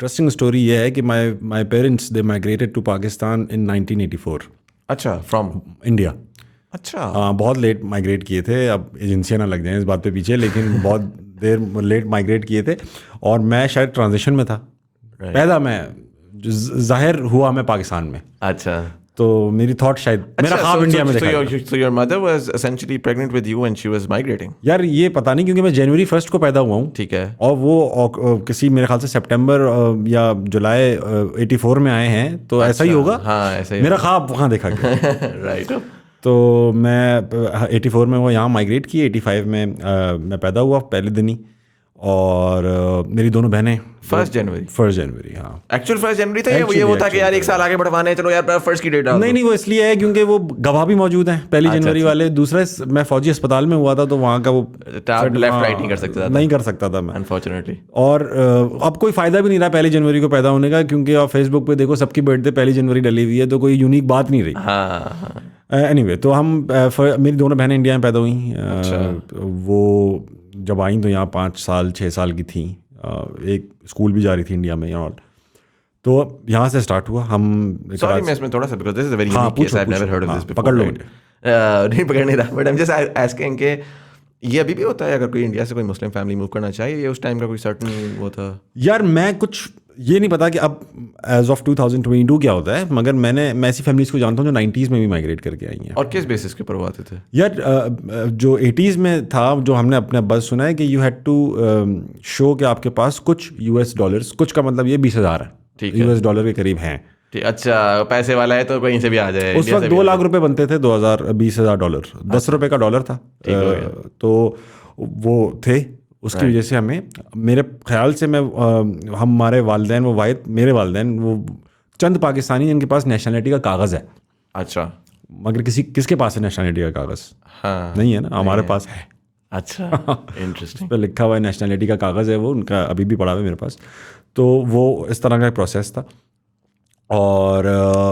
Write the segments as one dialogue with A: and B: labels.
A: Interesting story ये है कि my parents they migrated to Pakistan in 1984
B: अच्छा, फ्रॉम
A: इंडिया।
B: अच्छा
A: हाँ, बहुत लेट माइग्रेट किए थे। अब एजेंसियाँ ना लग जाएं इस बात पे पीछे, लेकिन बहुत देर लेट माइग्रेट किए थे। और मैं शायद ट्रांजिशन में था।
B: Right.
A: पैदा मैं जाहिर हुआ मैं पाकिस्तान में,
B: अच्छा
A: तो मेरी थॉट शायद मेरा ख्वाब इंडिया में देखा गया।
B: so your mother was essentially pregnant with you when she was migrating.
A: यार ये पता नहीं, क्योंकि मैं जनवरी 1 को पैदा हुआ हूँ,
B: ठीक है।
A: और वो किसी मेरे ख्याल से सितंबर या जुलाई 84 में आए हैं, तो ऐसा ही होगा।
B: हाँ ऐसा ही
A: मेरा ख्वाब वहाँ देखा गया।
B: राइट।
A: तो मैं 84 में वो यहाँ माइग्रेट किए, 85 में मैं पैदा हुआ पहले दिन ही। और मेरी दोनों बहनें
B: 1 जनवरी।
A: 1 जनवरी, हाँ।
B: एक्चुअल 1 जनवरी था, ये वो था कि यार एक साल आगे बढ़वाने, चलो यार फर्स्ट की डेट डाल दो।
A: नहीं, वो इसलिए है क्योंकि वो गवाह भी मौजूद हैं पहली जनवरी वाले। दूसरा, मैं फौजी अस्पताल में हुआ था, तो वहाँ का वो
B: लेफ्ट राइट नहीं कर सकता था,
A: नहीं कर सकता था मैं,
B: अनफॉर्चुनेटली।
A: और अब कोई फायदा भी नहीं रहा पहली जनवरी को पैदा होने का, क्योंकि आप फेसबुक पे देखो सबकी बर्थडे पहली जनवरी डली हुई है, तो कोई यूनिक बात नहीं रही।
B: हाँ
A: एनीवे, तो हम मेरी दोनों बहनें इंडिया में पैदा हुई। वो जब आई तो यहाँ 5 साल 6 साल की थी। एक स्कूल भी जा रही थी इंडिया में और, तो यहाँ से स्टार्ट हुआ। हम
B: सॉरी मैं इसमें थोड़ा सा, because this is a very unique case, I have never heard of this before.
A: पकड़ लो मुझे।
B: नहीं पकड़ नहीं रहा, but I am just asking के ये अभी भी होता है अगर कोई इंडिया से कोई मुस्लिम फैमिली मूव करना चाहिए, ये उस टाइम का कोई सर्टन वो था?
A: यार मैं कुछ ये नहीं पता कि अब एज ऑफ 2022 क्या होता है, मगर मैं ऐसी फैमिलीज को जानता हूँ जो 90s में भी माइग्रेट करके आई हैं।
B: और किस बेसिस के ऊपर वो आते थे?
A: यार जो 80s में था, जो हमने अपने अब्बा से सुना है कि यू हैड टू शो कि आपके पास कुछ US डॉलर्स, कुछ का मतलब ये 20,000 है,
B: ठीक है,
A: US डॉलर के करीब हैं।
B: अच्छा पैसे वाला है तो कहीं से भी आ जाए।
A: उस वक्त 2 लाख रुपए बनते थे, 20,000 डॉलर, 10 रुपए का डॉलर था। तो वो थे, उसकी वजह से हमें, मेरे ख्याल से हमारे वालिदैन, वो वाहिद मेरे वालिदैन, वो चंद पाकिस्तानी जिनके पास नेशनलिटी का कागज़ है।
B: अच्छा,
A: मगर किसके पास है नेशनलिटी का कागज़?
B: हाँ
A: नहीं है ना, हमारे पास है।
B: अच्छा इंटरेस्टिंग।
A: उस पर लिखा हुआ है नेशनलिटी का कागज़ है, वो उनका अभी भी पड़ा हुआ है मेरे पास। तो वो इस तरह का प्रोसेस था। और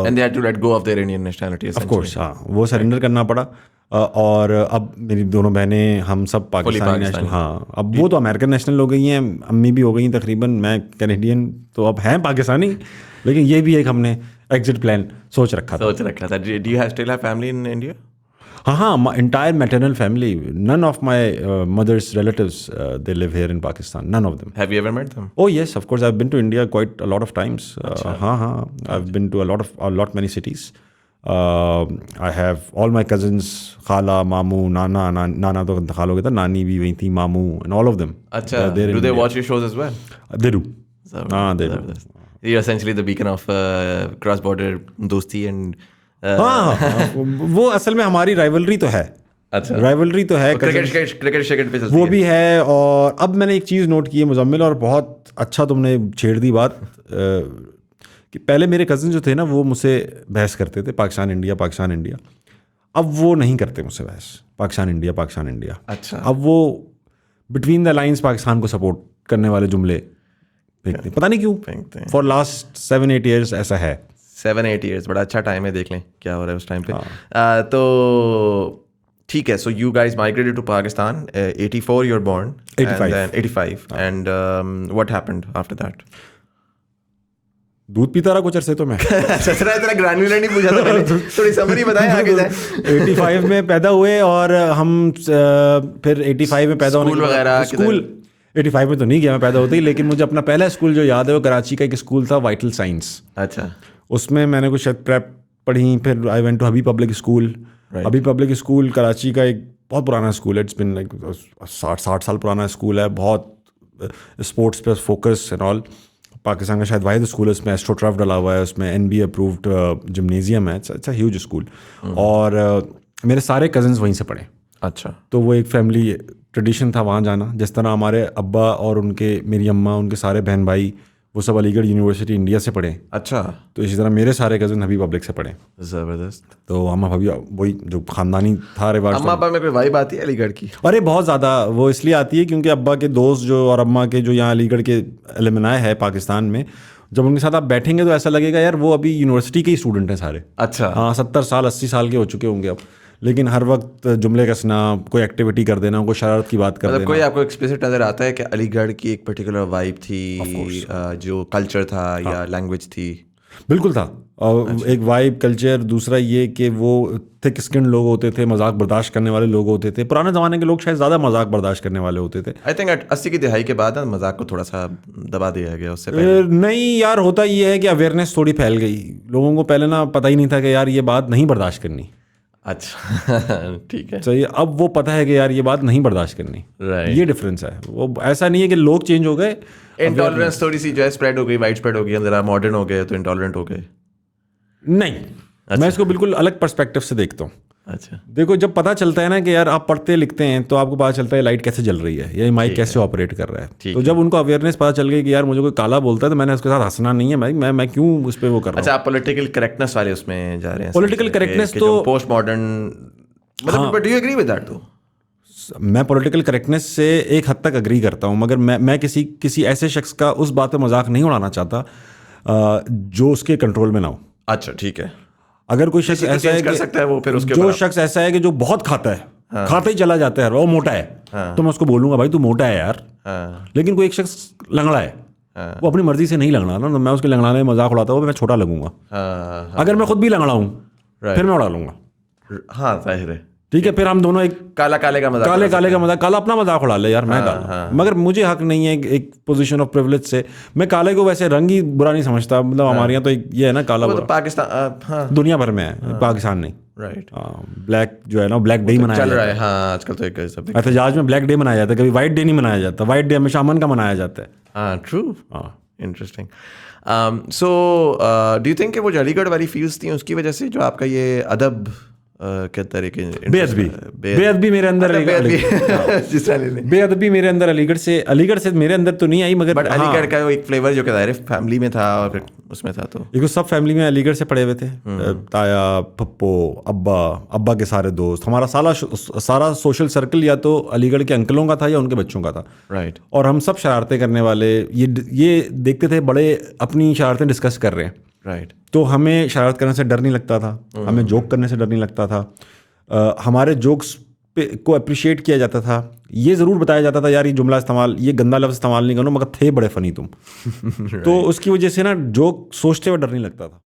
B: and they had to let go of their Indian nationality
A: of course, हाँ, वो सरेंडर करना पड़ा। और अब मेरी दोनों बहनें, हम सब पाकिस्तानी नेशनल। हाँ, अब वो तो अमेरिकन नेशनल हो गई हैं, अम्मी भी हो गई तकरीबन, मैं कैनेडियन, तो अब हैं पाकिस्तानी। लेकिन ये भी एक हमने एग्जिट प्लान सोच रखा था।
B: Do you still have family in India?
A: हाँ, entire maternal family, none of my mother's relatives, they live here in Pakistan, none of them.
B: Have you ever met them?
A: Oh yes, of course, I've been to India quite a lot of times. हाँ, I've been to a lot many cities. I have all my cousins, खाला, मामू, नाना तो खाल हो गया था, नानी भी वही थी, मामू, and all of them.
B: अच्छा, do they watch your shows as well?
A: They do. हाँ, they do.
B: You're essentially the beacon of cross-border दोस्ती and
A: हाँ, वो असल में हमारी राइवलरी तो है।
B: अच्छा,
A: राइवलरी तो है,
B: क्रिकेट पे चलती
A: वो भी है। और अब मैंने एक चीज़ नोट की है मुजम्मिल, और बहुत अच्छा तुमने छेड़ दी बात, कि पहले मेरे कज़न जो थे ना, वो मुझसे बहस करते थे पाकिस्तान इंडिया। अब वो नहीं करते मुझसे बहस पाकिस्तान इंडिया।
B: अच्छा,
A: अब वो बिटवीन द लाइन्स पाकिस्तान को सपोर्ट करने वाले जुमले फेंकते, पता नहीं क्यों। फॉर लास्ट 7-8 ईयर्स ऐसा है।
B: 7-8 ईयर्स बड़ा अच्छा टाइम है, देख लें क्या हो रहा है उस टाइम पे। तो ठीक है, so you guys migrated to Pakistan 84, you're born 85 and what happened after that?
A: दूध पीता रहा कुछ अरसे तो मैं।
B: सचरा इतना ग्रैन्युलर नहीं पूछा था मैंने, थोड़ी समरी बताएं आगे जाए।
A: 85 में पैदा हुए, और हम फिर 85 में पैदा होने के बाद स्कूल 85 में तो नहीं गया मैं पैदा होते ही, लेकिन मुझे अपना पहला स्कूल जो याद है वो कराची का एक स्कूल था, वाइटल साइंस।
B: अच्छा, उसमें
A: मैंने कुछ प्रेप पढ़ी, फिर I went to Habib public school. Habib public school Karachi का एक बहुत पुराना स्कूल है, इट्स बिन लाइक 60 साल पुराना स्कूल है, बहुत स्पोर्ट्स पे फोकस एंड ऑल। पाकिस्तान का शायद वाहिद स्कूल है, उसमें एस्ट्रो टर्फ डला हुआ है, उसमें NBA अप्रूव्ड जिम्नेजियम है, इट्स अ ह्यूज स्कूल। और मेरे सारे कज़न्स वहीं से पढ़े।
B: अच्छा,
A: तो वो एक फैमिली ट्रेडिशन था वहाँ जाना, जिस तरह हमारे अब्बा और मेरी अम्मा, उनके सारे बहन भाई वो सब अलीगढ़ यूनिवर्सिटी इंडिया से पढ़े।
B: अच्छा,
A: तो इसी तरह मेरे सारे कज़न हबी पब्लिक से पढ़े।
B: ज़बरदस्त।
A: तो हम अभी वही जो ख़ानदानी था रिवाज।
B: अम्मा अब्बा में कोई वाइब आती है अलीगढ़ की?
A: अरे बहुत ज़्यादा, वो इसलिए आती है क्योंकि अब्बा के दोस्त जो और अम्मा के जो यहाँ अलीगढ़ के एलुमनाई है पाकिस्तान में, जब उनके साथ आप बैठेंगे तो ऐसा लगेगा यार वो अभी यूनिवर्सिटी के ही स्टूडेंट हैं सारे।
B: अच्छा,
A: हाँ, 70 साल 80 साल के हो चुके होंगे अब, लेकिन हर वक्त जुमले कसना, कोई एक्टिविटी कर देना, कोई शरारत की बात कर
B: मतलब
A: देना।
B: कोई आपको एक्सप्लिसिट नजर आता है कि अलीगढ़ की एक पर्टिकुलर वाइब थी, जो कल्चर था या लैंग्वेज थी?
A: बिल्कुल था। और एक वाइब, कल्चर, दूसरा ये कि वो थिक स्किन लोग होते थे, मजाक बर्दाश्त करने वाले लोग होते थे। पुराने ज़माने के लोग शायद ज़्यादा मजाक बर्दाश्त करने वाले होते थे।
B: आई थिंक 80 की दिहाई के बाद ना मजाक को थोड़ा सा दबा दिया गया, उससे पहले
A: नहीं यार, होता ये है कि अवेयरनेस थोड़ी फैल गई। लोगों को पहले ना पता ही नहीं था कि यार ये बात नहीं बर्दाश्त करनी।
B: अच्छा ठीक है,
A: सही, अब वो पता है कि यार ये बात नहीं बर्दाश्त करनी।
B: राइट।
A: ये डिफरेंस है। वो ऐसा नहीं है कि लोग चेंज हो गए,
B: इंटॉलरेंस थोड़ी सी जो है स्प्रेड हो गई, वाइड स्प्रेड हो गई, जरा मॉडर्न हो गए तो इंटॉलरेंट हो गए।
A: नहीं। मैं इसको बिल्कुल अलग पर्सपेक्टिव से देखता हूँ।
B: अच्छा,
A: देखो, जब पता चलता है ना कि यार आप पढ़ते लिखते हैं तो आपको पता चलता है लाइट कैसे जल रही है, ये माइक कैसे ऑपरेट कर रहा है। तो जब उनको अवेयरनेस पता चल गई कि यार मुझे कोई काला बोलता है तो मैंने उसके साथ हंसना नहीं है, मैं क्यों उस पर वो कर रहा हूँ।
B: अच्छा, आप पॉलिटिकल करेक्टनेस वाले उसमें जा रहे हैं?
A: पॉलिटिकल करेक्टनेस तो
B: पोस्ट मॉडर्न, मतलब but do you agree with that? तो
A: मैं पॉलिटिकल करेक्टनेस से एक हद तक अग्री करता हूँ, मगर मैं किसी ऐसे शख्स का उस बात पे मजाक नहीं उड़ाना चाहता जो उसके कंट्रोल में ना हो।
B: अच्छा ठीक है,
A: अगर कोई शख्स ऐसा है
B: कर सकता है वो, फिर उसके
A: जो शख्स ऐसा है कि जो बहुत खाता है, खाता ही चला जाता है, वो मोटा है, तो मैं उसको बोलूंगा भाई तू मोटा है यार। लेकिन कोई एक शख्स लंगड़ा है, वो अपनी मर्जी से नहीं लंगड़ा ना, तो मैं उसके लंगड़ाने में मजाक उड़ाता हूँ, मैं छोटा लगूंगा। अगर मैं खुद भी लंगड़ा हूँ फिर मैं उड़ा लूंगा।
B: हाँ जाहिर है,
A: ठीक है, फिर हम दोनों एक
B: काला काले का मजाक,
A: काले का मजाक, काला अपना मजाक उड़ा ले यार, मैं काला। मगर मुझे हक नहीं है एक पोजीशन ऑफ प्रिविलेज से। मैं काले को वैसे रंग ही बुरा नहीं समझता, मतलब हमारे यहाँ तो ये है ना काला
B: वो
A: बुरा,
B: तो पाकिस्तान
A: दुनिया भर में है, पाकिस्तान नहीं।
B: राइट,
A: ब्लैक जो है ना, ब्लैक डे मनाया
B: चल रहा है। हाँ आजकल तो एक सब
A: एहतजाज में ब्लैक डे मनाया जाता है, कभी वाइट डे नहीं मनाया जाता। वाइट डे हमेशा अमन का मनाया जाता है।
B: हाँ true, interesting. So do you think कि वो जो अलीगढ़ वाली फील्स थी उसकी वजह से जो आपका ये अदब क्या तरीके,
A: बेअदबी मेरे अंदर बेअदबी मेरे अंदर अलीगढ़ से मेरे अंदर तो नहीं आई, मगर
B: अलीगढ़ का एक फ्लेवर जो ज़ाहिर फैमिली में था और फिर उसमें था, तो
A: देखो सब फैमिली में अलीगढ़ से पढ़े हुए थे। ताया, पप्पो, अब्बा के सारे दोस्त, हमारा सारा सोशल सर्कल या तो अलीगढ़ के अंकलों का था या उनके बच्चों का था।
B: राइट,
A: और हम सब शरारतें करने वाले, ये देखते थे बड़े अपनी शरारतें डिस्कस कर रहे हैं।
B: राइट,
A: तो हमें शरारत करने से डर नहीं लगता था, हमें जोक करने से डर नहीं लगता था। हमारे जोक्स को अप्रिशिएट किया जाता था। ये ज़रूर बताया जाता था यार ये जुमला इस्तेमाल, ये गंदा लफ्ज़ इस्तेमाल नहीं करो, मगर थे बड़े फ़नी तुम। तो उसकी वजह से ना जोक सोचते हुए डर नहीं लगता था।